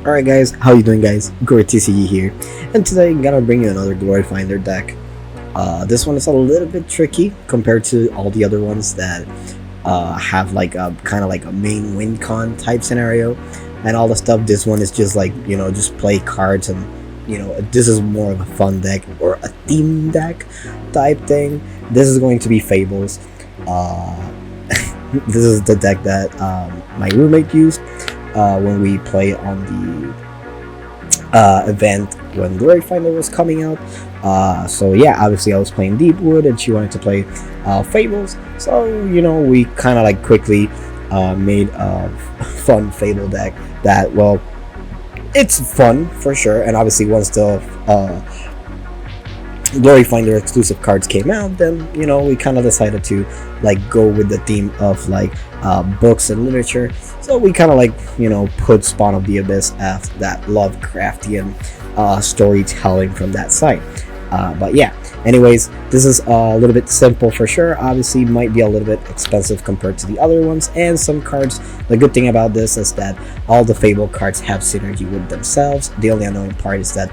Alright guys, how you doing guys? GloryTCE here, and today I'm gonna bring you another GloryFinder deck. This one is a little bit tricky compared to all the other ones that have like a kind of like a main win con type scenario and all the stuff. This one is just like, just play cards, and this is more of a fun deck or a theme deck type thing. This is going to be Fables. This is the deck that my roommate used when we played on the event when GloryFinder was coming out. So yeah, obviously I was playing Deepwood and she wanted to play Fables, so we kind of like quickly made a fun Fable deck that, well, it's fun for sure. And obviously once the GloryFinder exclusive cards came out, then we kind of decided to like go with the theme of like books and literature. So we kind of like put Spawn of the Abyss as that Lovecraftian storytelling from that side. But yeah, anyways, this is a little bit simple for sure. Obviously might be a little bit expensive compared to the other ones, and some cards, the good thing about this is that all the Fable cards have synergy with themselves. The only annoying part is that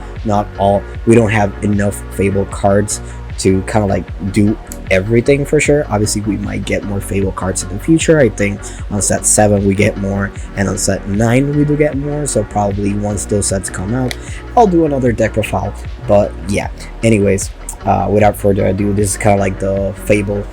we don't have enough Fable cards to kind of like do everything for sure. Obviously we might get more Fable cards in the future. I think on set 7 we get more, and on set 9 we do get more, so probably once those sets come out I'll do another deck profile. But yeah, anyways, without further ado, this is kind of like the Fable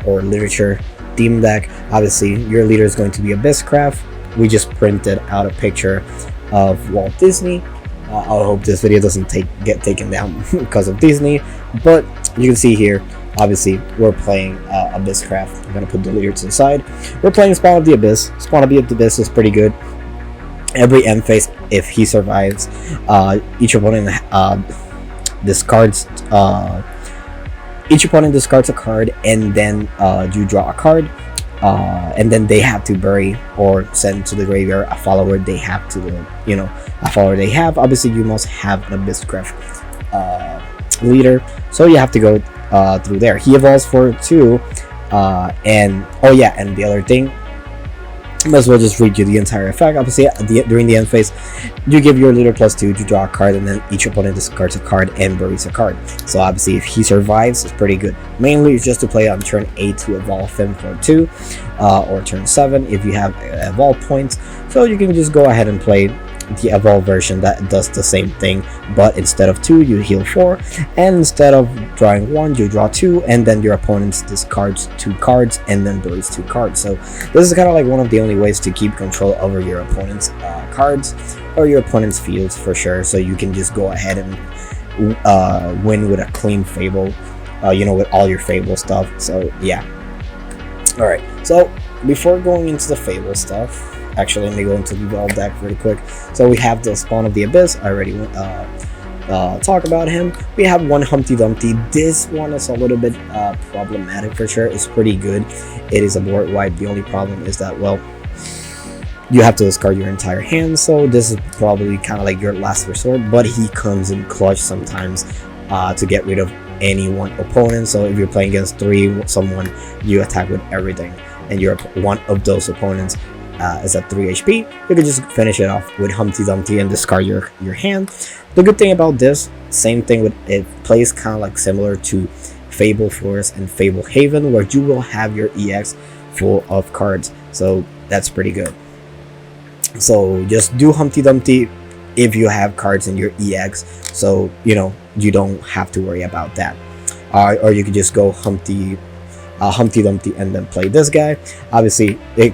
or literature theme deck. Obviously your leader is going to be Abysscraft. We just printed out a picture of Walt Disney. I hope this video doesn't get taken down because of Disney, but you can see here, obviously we're playing Abysscraft. I'm gonna put the leader to the side. We're playing Spawn of the Abyss. Spawn of the Abyss is pretty good. Every end phase, if he survives, each opponent discards a card, and then you draw a card. And then they have to bury or send to the graveyard a follower they have Obviously you must have an Abysscraft leader, so you have to go through there. He evolves for 2, and oh yeah, and the other thing, might as well just read you the entire effect. Obviously during the end phase, you give your leader +2, you draw a card, and then each opponent discards a card and buries a card. So obviously if he survives, it's pretty good. Mainly it's just to play on turn 8 to evolve him for 2, or turn 7 if you have evolve points. So you can just go ahead and play the evolve version that does the same thing, but instead of 2 you heal 4, and instead of drawing 1 you draw 2, and then your opponent discards 2 cards and then buries 2 cards. So this is kind of like one of the only ways to keep control over your opponent's cards or your opponent's fields for sure, so you can just go ahead and win with a clean Fable, with all your Fable stuff. So yeah. Alright, so before going into the Fable stuff, actually let me go into the Evolve deck really quick. So we have the Spawn of the Abyss. I already talk about him. We have one Humpty Dumpty. This one is a little bit problematic for sure. It's pretty good. It is a board wide. The only problem is that, well, you have to discard your entire hand, so this is probably kind of like your last resort, but he comes in clutch sometimes to get rid of any one opponent. So if you're playing against someone, you attack with everything, and you're one of those opponents is at 3 HP, you can just finish it off with Humpty Dumpty and discard your hand. The good thing about this, same thing with it, plays kind of like similar to Fable Forest and Fable Haven, where you will have your EX full of cards, so that's pretty good. So just do Humpty Dumpty if you have cards in your EX, so you don't have to worry about that. Or you can just go Humpty Dumpty and then play this guy. Obviously it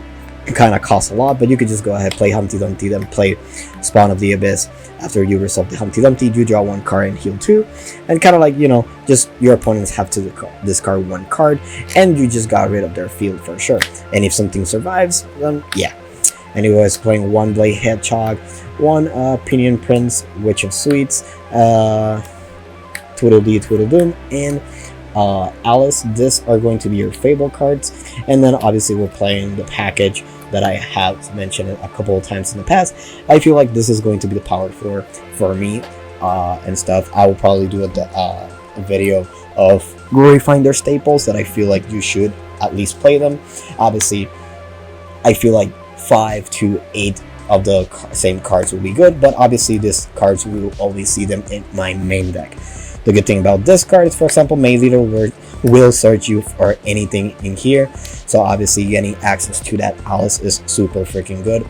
kind of costs a lot, but you could just go ahead, play Humpty Dumpty, then play Spawn of the Abyss. After you resolve the Humpty Dumpty, you draw 1 card and heal 2, and kind of like just your opponents have to discard 1 card, and you just got rid of their field for sure. And if something survives, then yeah. Anyways, playing 1 Blade Hedgehog, 1 Pinion Prince, Witch of Sweets, Tweedledee Tweedledoom, and Alice. This are going to be your Fable cards. And then obviously we're playing the package that I have mentioned a couple of times in the past. I feel like this is going to be the power for me and stuff. I will probably do a video of GloryFinder staples that I feel like you should at least play them. Obviously I feel like 5 to 8 of the same cards will be good, but obviously these cards we will always see them in my main deck. The good thing about this card is, for example, Main Leader will search you for anything in here, so obviously getting access to that Alice is super freaking good.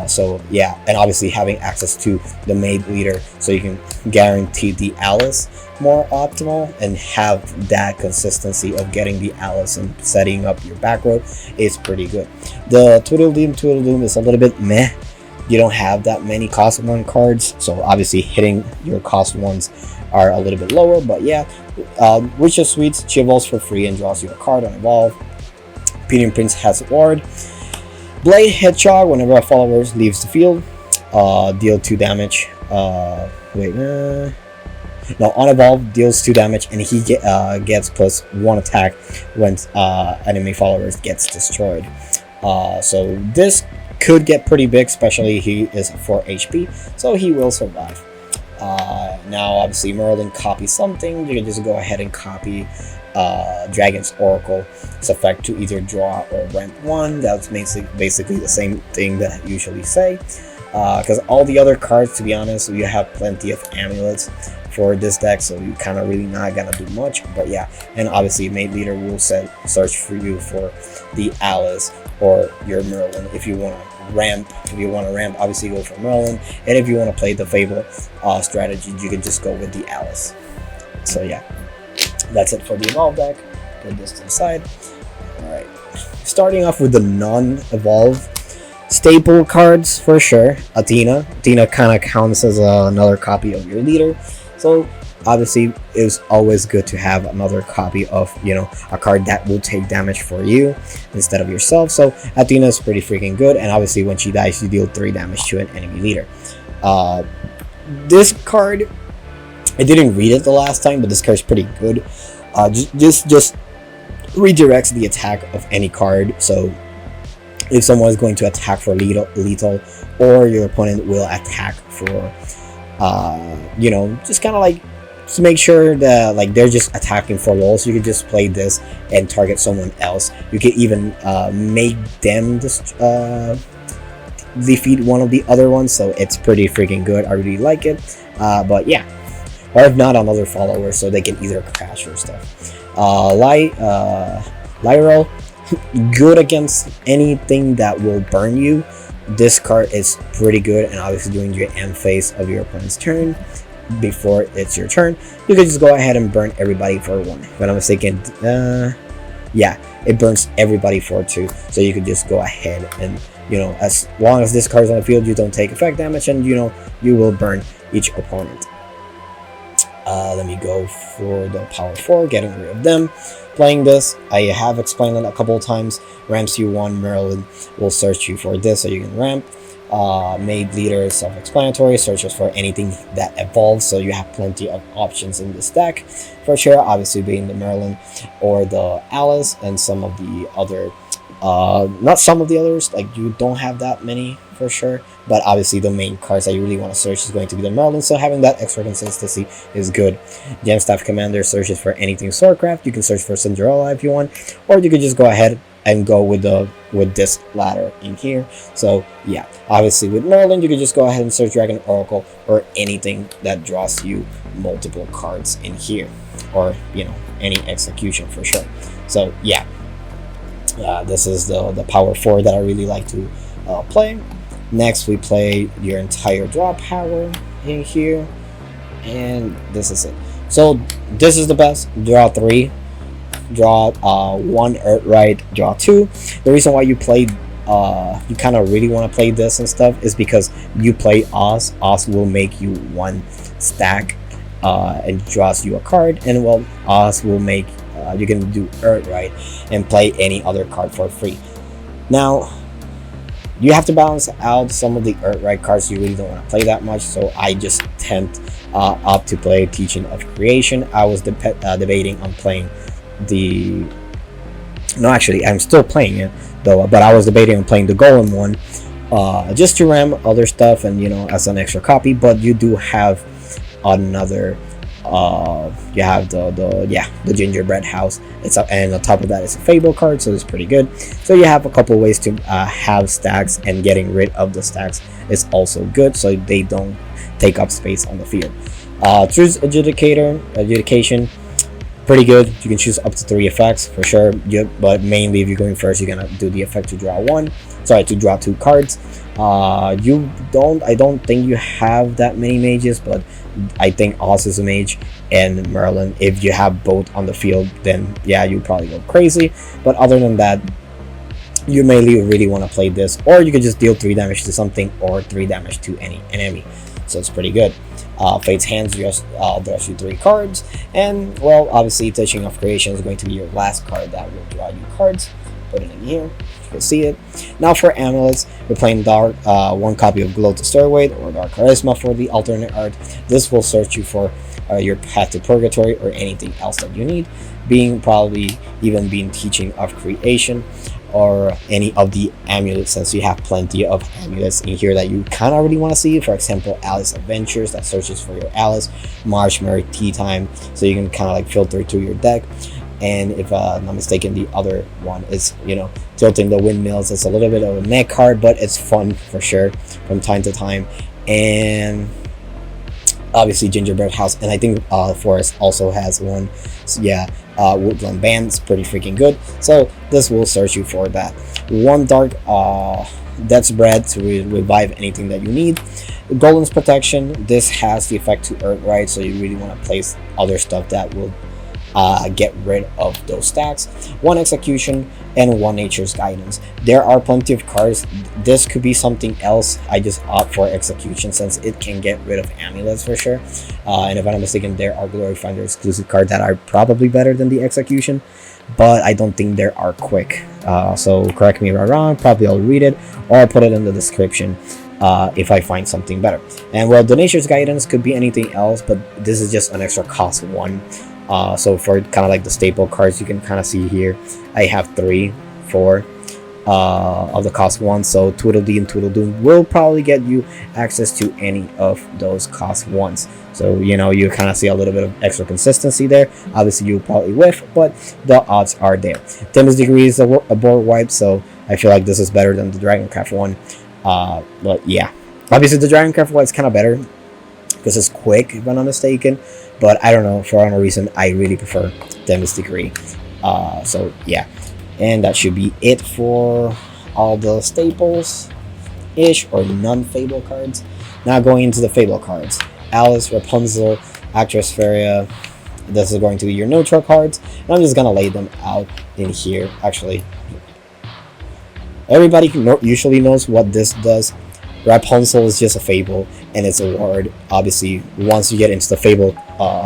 So yeah, and obviously having access to the Main Leader, so you can guarantee the Alice more optimal and have that consistency of getting the Alice and setting up your back row is pretty good. The Tweedledum is a little bit meh. You don't have that many cost 1 cards, so obviously hitting your cost 1s are a little bit lower, but yeah. Which is sweet. She evolves for free and draws you a card on evolve. Peter Prince has a ward. Blade Hedgehog, whenever a follower leaves the field, deal 2 damage. No, on evolve deals 2 damage, and he gets +1 attack when enemy followers gets destroyed. So this could get pretty big, especially he is 4 HP, so he will survive. Now obviously Merlin copies something. You can just go ahead and copy Dragon's Oracle. Its effect to either draw or ramp 1. That's basically the same thing that I usually say, because all the other cards, to be honest, you have plenty of amulets for this deck, so you kind of really not gonna do much. But yeah, and obviously Main Leader will search for you for the Alice or your Merlin. If you want to ramp, obviously go for Merlin, and if you want to play the Fable strategy, you can just go with the Alice. So yeah, that's it for the Evolve deck. Put this to the side. Alright, starting off with the non-Evolve staple cards for sure. Athena kind of counts as another copy of your leader, so obviously it's always good to have another copy of, you know, a card that will take damage for you instead of yourself. So Athena is pretty freaking good, and obviously when she dies you deal 3 damage to an enemy leader. This card, I didn't read it the last time, but this card is pretty good. Just redirects the attack of any card. So if someone is going to attack for lethal, or your opponent will attack for you know, just kind of like to make sure that like they're just attacking for lulz, you can just play this and target someone else. You can even make them defeat one of the other ones, so it's pretty freaking good. I really like it. But yeah, or if not, another follower, so they can either crash or stuff. Lyro, good against anything that will burn you. This card is pretty good, and obviously during your end phase of your opponent's turn, before it's your turn, you can just go ahead and burn everybody for 1. If I'm not mistaken, yeah, it burns everybody for 2, so you can just go ahead and, you know, as long as this card is on the field, you don't take effect damage, and you know, you will burn each opponent. Let me go for the power 4, getting rid of them. Playing this, I have explained it a couple of times. Ramps you 1, Merlin will search you for this, so you can ramp. Made Leader is self-explanatory, searches for anything that evolves, so you have plenty of options in this deck for sure, obviously being the Merlin or the Alice, and some of the other not some of the others, like you don't have that many for sure, but obviously the main cards that you really want to search is going to be the Merlin, so having that extra consistency is good. Gemstaff Commander searches for anything Swordcraft. You can search for Cinderella if you want, or you could just go ahead and go with this ladder in here. So yeah, obviously with Merlin you can just go ahead and search Dragon Oracle or anything that draws you multiple cards in here, or you know, any execution for sure. So yeah, this is the power 4 that I really like to play. Next we play your entire draw power in here, and this is it. So this is the best. Draw 3, draw 1 Earthright, draw 2. The reason why you played you kind of really want to play this and stuff is because you play Oz. Oz will make you 1 stack and draws you a card, and well, Oz will make you can do Earthright and play any other card for free. Now you have to balance out some of the Earthright cards you really don't want to play that much, so I just tend up to play Teaching of Creation. I was debating on playing the... No, actually, I'm still playing it, though, but I was debating on playing the Golem one, just to ram other stuff and, you know, as an extra copy, but you do have another You have the gingerbread house. It's up, and on top of that, it's a Fable card, so it's pretty good. So you have a couple ways to have stacks, and getting rid of the stacks is also good, so they don't take up space on the field. Choose adjudication, pretty good. You can choose up to 3 effects for sure. But mainly, if you're going first, you're gonna do the effect to draw to draw 2 cards. I don't think you have that many mages, but I think Oz is a mage, and Merlin, if you have both on the field, then yeah, you probably go crazy. But other than that, you mainly really want to play this, or you could just deal 3 damage to something, or 3 damage to any enemy. So it's pretty good. Fate's Hands just draws you 3 cards, and well, obviously Touching of Creation is going to be your last card that will draw you cards. Put it in here. You can see it. Now for amulets, we're playing Dark, 1 copy of Glow to Stir Weight, or Dark Charisma for the alternate art. This will search you for your path to Purgatory or anything else that you need, probably even being Teaching of Creation, or any of the amulets, since you have plenty of amulets in here that you kind of really want to see. For example, Alice Adventures, that searches for your Alice, March Merry Tea Time, so you can kind of like filter through your deck. And if I'm not mistaken, the other one is, Tilting the Windmills. It's a little bit of a mech card, but it's fun for sure from time to time. And obviously Gingerbread House, and I think Forest also has one. So yeah, Woodland Band's pretty freaking good. So this will search you for that. 1 Dark Death's Bread to revive anything that you need. Golem's Protection. This has the effect to Earth Right, so you really want to place other stuff that will get rid of those stacks. 1 Execution and 1 Nature's Guidance. There are plenty of cards. This could be something else. I just opt for Execution since it can get rid of amulets for sure. And if I'm not mistaken, there are GloryFinder exclusive cards that are probably better than the Execution, but I don't think they are quick. So correct me if I'm wrong. Probably I'll read it, or I'll put it in the description if I find something better. And well, the Nature's Guidance could be anything else, but this is just an extra cost 1. So for kind of like the staple cards, you can kind of see here, I have 3, 4 of the cost 1. So Tweedledee and Tweedledum will probably get you access to any of those cost 1s. So you kind of see a little bit of extra consistency there. Obviously you'll probably whiff, but the odds are there. Tempest Degree is a board wipe, so I feel like this is better than the Dragoncraft one. But yeah, obviously the Dragoncraft one is kind of better because it's quick, if I'm not mistaken. But I don't know, for whatever reason, I really prefer Tempest Degree. So yeah, and that should be it for all the staples-ish or non-Fable cards. Now going into the Fable cards. Alice, Rapunzel, Actress Feria. This is going to be your neutral cards. And I'm just going to lay them out in here. Actually, everybody usually knows what this does. Rapunzel is just a Fable, and it's a ward. Obviously, once you get into the Fable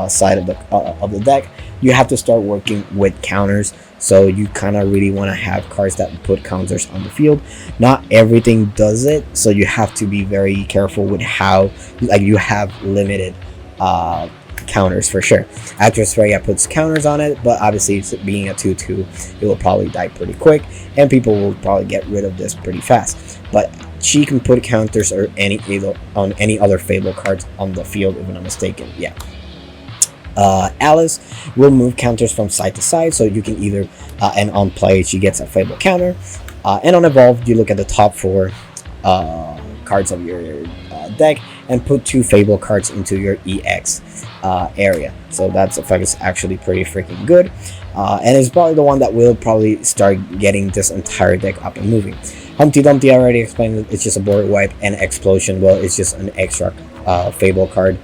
side of the deck, you have to start working with counters. So you kind of really want to have cards that put counters on the field. Not everything does it, so you have to be very careful with how you have limited counters for sure. Actress Freya puts counters on it, but obviously being a 2/2, it will probably die pretty quick, and people will probably get rid of this pretty fast. But she can put counters on any other Fable cards on the field, if I'm not mistaken. Yeah. Alice will move counters from side to side, so you can either and on play she gets a Fable counter, and on evolved you look at the top 4 cards of your deck and put 2 Fable cards into your EX area. So that's effect is actually pretty freaking good, and it's probably the one that will probably start getting this entire deck up and moving. Humpty Dumpty, I already explained it. It's just a board wipe, and Explosion, well, it's just an extra Fable card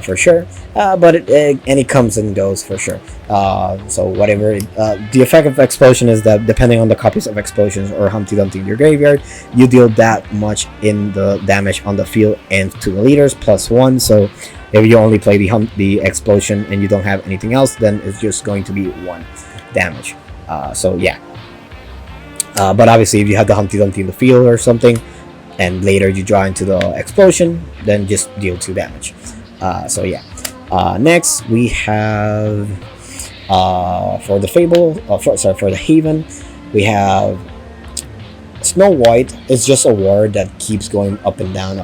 for sure, but it comes and goes for sure. So whatever the effect of Explosion is, that depending on the copies of Explosions or Humpty Dumpty in your graveyard, you deal that much in the damage on the field and to the leaders +1. So if you only play the Explosion and you don't have anything else, then it's just going to be 1 damage. So yeah. But obviously, if you have the Humpty Dumpty in the field or something, and later you draw into the Explosion, then just deal 2 damage. So yeah. Next we have for the Fable, for the Haven, we have Snow White is just a ward that keeps going up and down,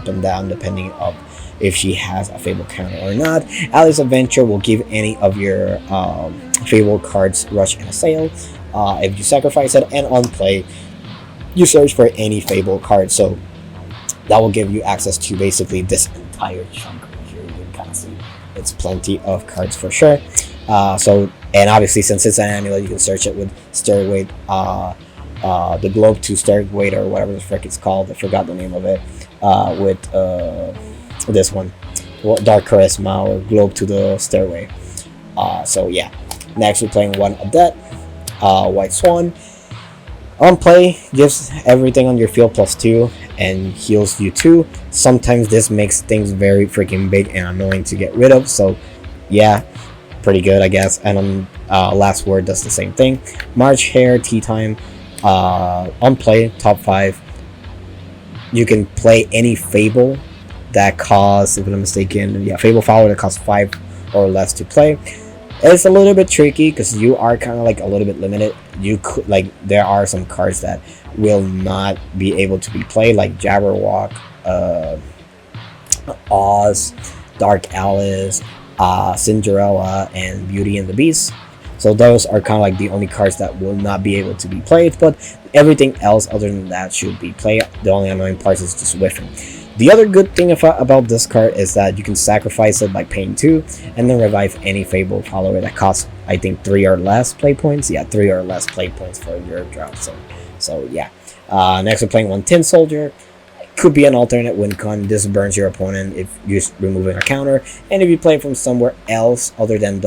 depending on if she has a Fable counter or not. Alice Adventure will give any of your Fable cards Rush and Assail. If you sacrifice it, and on play, you search for any Fable card. So that will give you access to basically this entire chunk here. You can kind of see it's plenty of cards for sure. And obviously, since it's an amulet, you can search it with Stairway, the Globe to Stairway, or whatever the frick it's called. I forgot the name of it. With this one, Dark Charisma, or Globe to the Stairway. So yeah. Next, we're playing one Adept, White Swan. On play, gives everything on your field +2 and heals you 2. Sometimes this makes things very freaking big and annoying to get rid of. So yeah, pretty good, I guess. And on Last Word does the same thing. March Hare, Tea Time. On play, top 5. You can play any Fable that costs, if I'm not mistaken, yeah, Fable Follower that costs 5 or less to play. It's a little bit tricky because you are kind of like a little bit limited. You could, like, there are some cards that will not be able to be played, like Jabberwock, Oz, Dark Alice, Cinderella, and Beauty and the Beast. So those are kind of like the only cards that will not be able to be played, but everything else other than that should be played. The only annoying part is just whiffing. The other good thing about this card is that you can sacrifice it by paying 2 and then revive any Fable follower that costs, I think, 3 or less play points. Yeah, 3 or less play points for your drop. So yeah. Next, we're playing one Tin Soldier. Could be an alternate win con. This burns your opponent if you're removing a counter, and if you play from somewhere else other than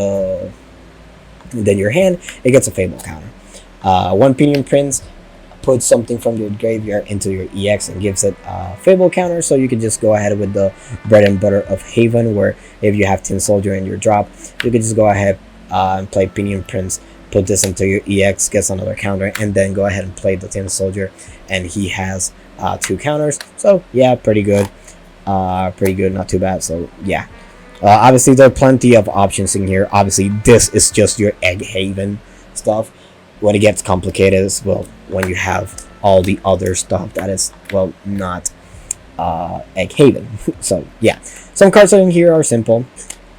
your hand, it gets a Fable counter. One Pinion Prince. Put something from your graveyard into your EX and gives it a Fable counter. So you can just go ahead with the bread and butter of Haven, where if you have Tin Soldier in your drop, you can just go ahead and play Pinion Prince, put this into your EX, gets another counter, and then go ahead and play the Tin Soldier, and he has 2 counters. So yeah, pretty good, not too bad. So yeah, obviously there are plenty of options in here. Obviously this is just your Egg Haven stuff. When it gets complicated is, well, when you have all the other stuff that is, well, not Egg Haven. So yeah, some cards in here are simple.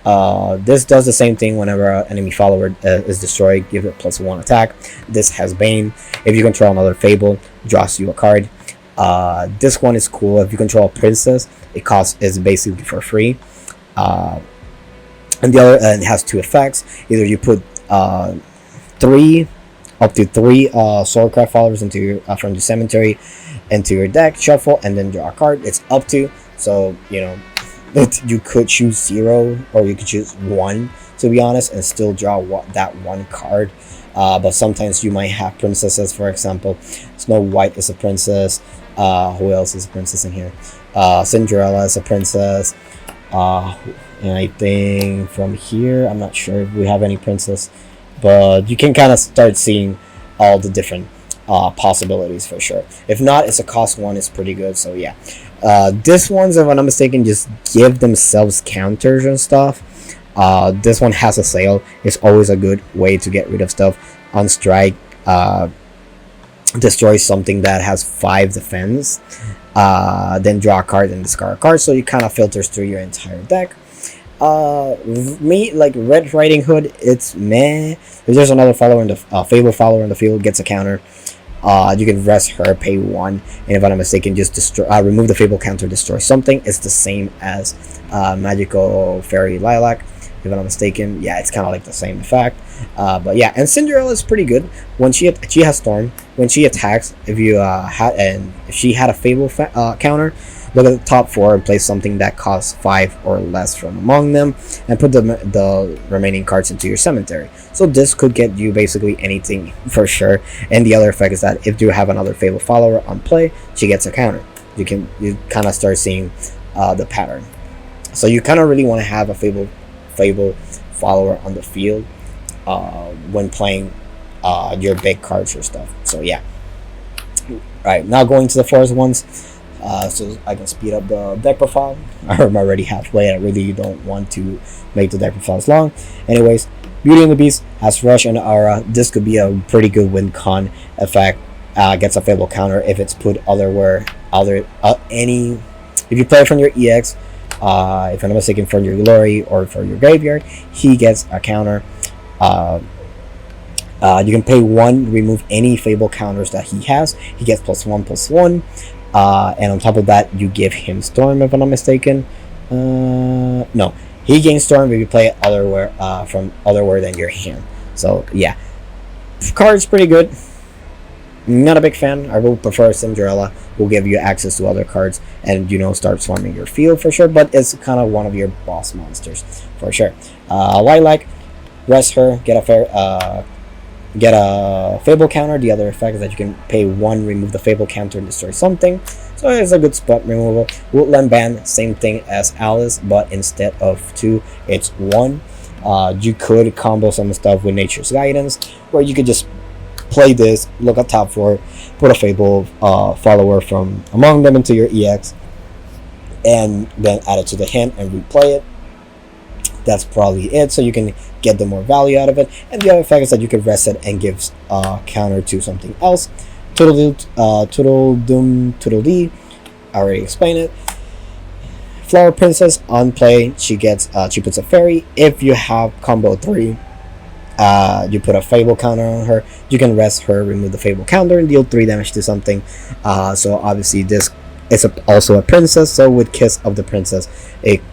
This does the same thing whenever an enemy follower is destroyed, give it +1 attack. This has Bane. If you control another Fable, draws you a card. This one is cool. If you control a princess, is basically for free. And the other, and it has 2 effects. Either you put up to 3 Swordcraft followers into your, from the cemetery into your deck, shuffle, and then draw a card. It's up to, so you know, you could choose 0 or you could choose 1, to be honest, and still draw that 1 card. But sometimes you might have princesses. For example, Snow White is a princess. Who else is a princess in here? Cinderella is a princess. And I think from here, I'm not sure if we have any princess, but you can kind of start seeing all the different possibilities for sure. If not, it's a cost 1. It's pretty good. So yeah, this one's, if I'm not mistaken, just give themselves counters and stuff. This one has a sale. It's always a good way to get rid of stuff. On strike, destroy something that has 5 defense, then draw a card and discard a card. So it kind of filters through your entire deck. Like Red Riding Hood, it's meh. If there's another follower in the Fable follower in the field, gets a counter. You can rest her, pay 1, and if I'm not mistaken, just destroy, remove the Fable counter, destroy something. It's the same as Magical Fairy Lilac, if I'm not mistaken. Yeah, it's kind of like the same effect. But yeah, and Cinderella is pretty good. When she has Storm, when she attacks, if she had a Fable counter, look at the top 4 and place something that costs 5 or less from among them, and put the remaining cards into your cemetery. So this could get you basically anything for sure. And the other effect is that if you have another Fable follower on play, she gets a counter. You kind of start seeing the pattern. So you kind of really want to have a Fable follower on the field when playing your big cards or stuff. So yeah. Alright, now going to the forest ones. So I can speed up the deck profile. I'm already halfway. I really don't want to make the deck profiles long. Anyways, Beauty and the Beast has Rush and Aura. This could be a pretty good win con effect. gets a Fable counter if it's put any. If you play it from your EX, if I'm not mistaken, from your Glory or for your graveyard, he gets a counter. You can pay 1, remove any Fable counters that he has. He gets +1/+1, and on top of that, you give him Storm. If I'm not mistaken, no, he gains Storm if you play it from otherwhere than your hand. So yeah, card's pretty good. Not a big fan. I will prefer Cinderella. Will give you access to other cards and start swarming your field for sure. But it's kind of one of your boss monsters for sure. Lilac, rest her, get a Fable counter. The other effect is that you can pay 1, remove the Fable counter, and destroy something. So it's a good spot removal. Woodland Band, same thing as Alice, but instead of 2, it's 1. You could combo some stuff with Nature's Guidance, where you could just play this, look at top 4, put a Fable follower from among them into your EX, and then add it to the hand and replay it. That's probably it, so you can get the more value out of it. And the other effect is that you can rest it and give counter to something else. Toodle Dee, I already explained it. Flower Princess, on play, she puts a fairy. If you have combo 3, you put a Fable counter on her. You can rest her, remove the Fable counter, and deal 3 damage to something. So obviously this is also a princess, so with Kiss of the Princess,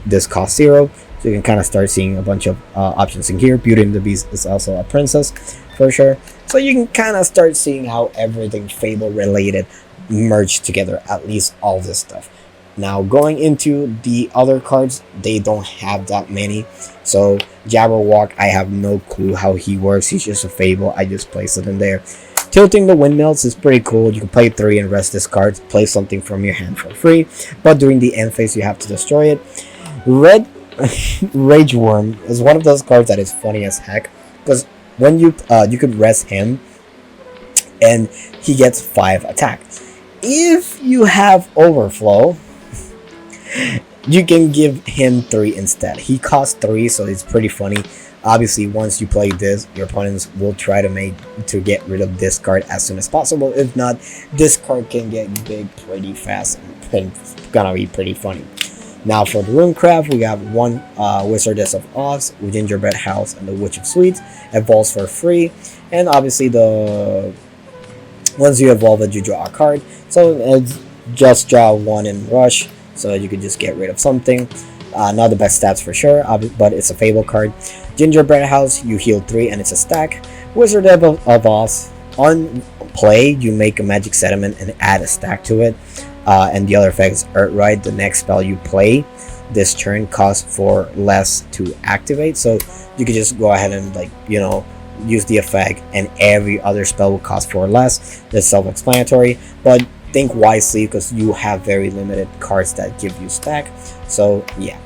this costs 0. So you can kind of start seeing a bunch of options in here. Beauty and the Beast is also a princess for sure. So you can kind of start seeing how everything Fable related merged together, at least all this stuff. Now going into the other cards, they don't have that many. So Jabberwock, I have no clue how he works. He's just a Fable. I just placed it in there. Tilting the Windmills is pretty cool. You can play 3 and rest this card. Play something from your hand for free. But during the end phase, you have to destroy it. Red Rage Worm is one of those cards that is funny as heck, because when you could rest him and he gets 5 attack. If you have Overflow, you can give him 3 instead. He costs 3, so it's pretty funny. Obviously, once you play this, your opponents will try to get rid of this card as soon as possible. If not, this card can get big pretty fast and it's gonna be pretty funny. Now for the Runecraft, we got 1 Wizardess of Oz, Gingerbread House, and the Witch of Sweets. Evolves for free, and obviously once you evolve it, you draw a card. So it's just draw 1 in rush, so you can just get rid of something. Not the best stats for sure, but it's a Fable card. Gingerbread House, you heal 3 and it's a stack. Wizard of Oz, on play, you make a magic sediment and add a stack to it. And the other effect is Earthright. The next spell you play this turn costs 4 less to activate, so you can just go ahead and use the effect, and every other spell will cost 4 less. That's self-explanatory, but think wisely because you have very limited cards that give you stack. So yeah.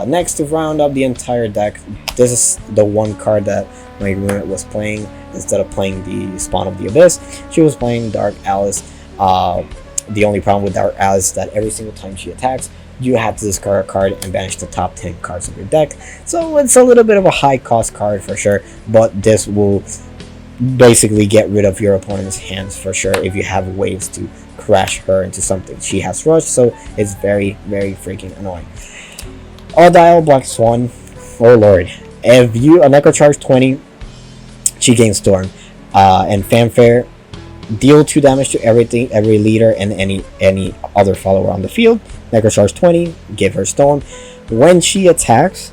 Next, to round up the entire deck, this is the one card that my roommate was playing. Instead of playing the Spawn of the Abyss, she was playing Dark Alice. The only problem with Dark Alice is that every single time she attacks, you have to discard a card and banish the top 10 cards of your deck. So it's a little bit of a high cost card for sure, but this will basically get rid of your opponent's hands for sure if you have ways to crash her into something. She has Rush, so it's very, very freaking annoying. Dial Black Swan, oh lord. If you Necro charge 20, she gains Storm. And Fanfare, deal 2 damage to every leader and any other follower on the field. Necro charge 20, give her Storm. When she attacks,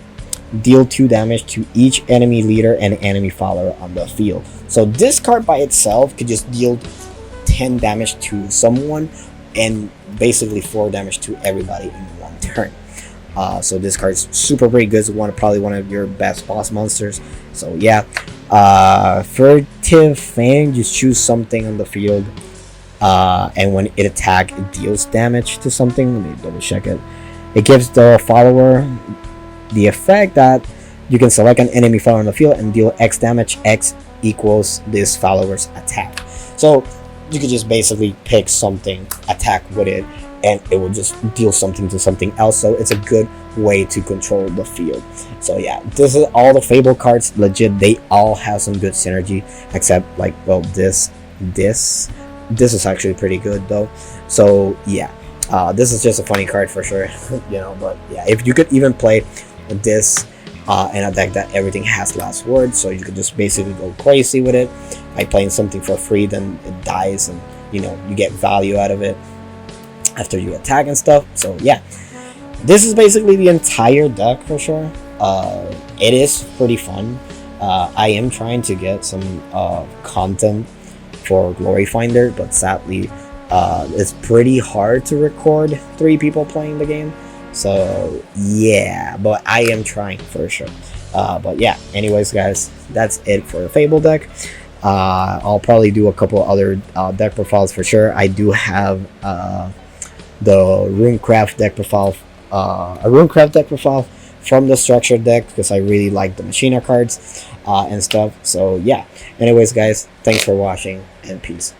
deal 2 damage to each enemy leader and enemy follower on the field. So this card by itself could just deal 10 damage to someone and basically 4 damage to everybody in one turn. So this card is super pretty good. It's probably one of your best boss monsters. So yeah. Furtive Fang, just choose something on the field. And when it attacks, it deals damage to something. Let me double check it. It gives the follower the effect that you can select an enemy follower on the field and deal X damage. X equals this follower's attack. So you could just basically pick something, attack with it, and it will just deal something to something else. So it's a good way to control the field. So yeah, this is all the Fable cards. Legit, they all have some good synergy, except this this is actually pretty good though. So yeah, this is just a funny card for sure. You know, but yeah, if you could even play this in a deck that everything has last word, so you could just basically go crazy with it by playing something for free, then it dies and you know you get value out of it after you attack and stuff. So yeah, this is basically the entire deck for sure. It is pretty fun. I am trying to get some content for GloryFinder, but sadly it's pretty hard to record 3 people playing the game. So yeah, but I am trying for sure. But yeah, anyways guys, that's it for the Fable deck. I'll probably do a couple other deck profiles for sure. I do have the Runecraft deck profile, a Runecraft deck profile from the structured deck, because I really like the Machina cards and stuff. So yeah, anyways guys, thanks for watching and peace.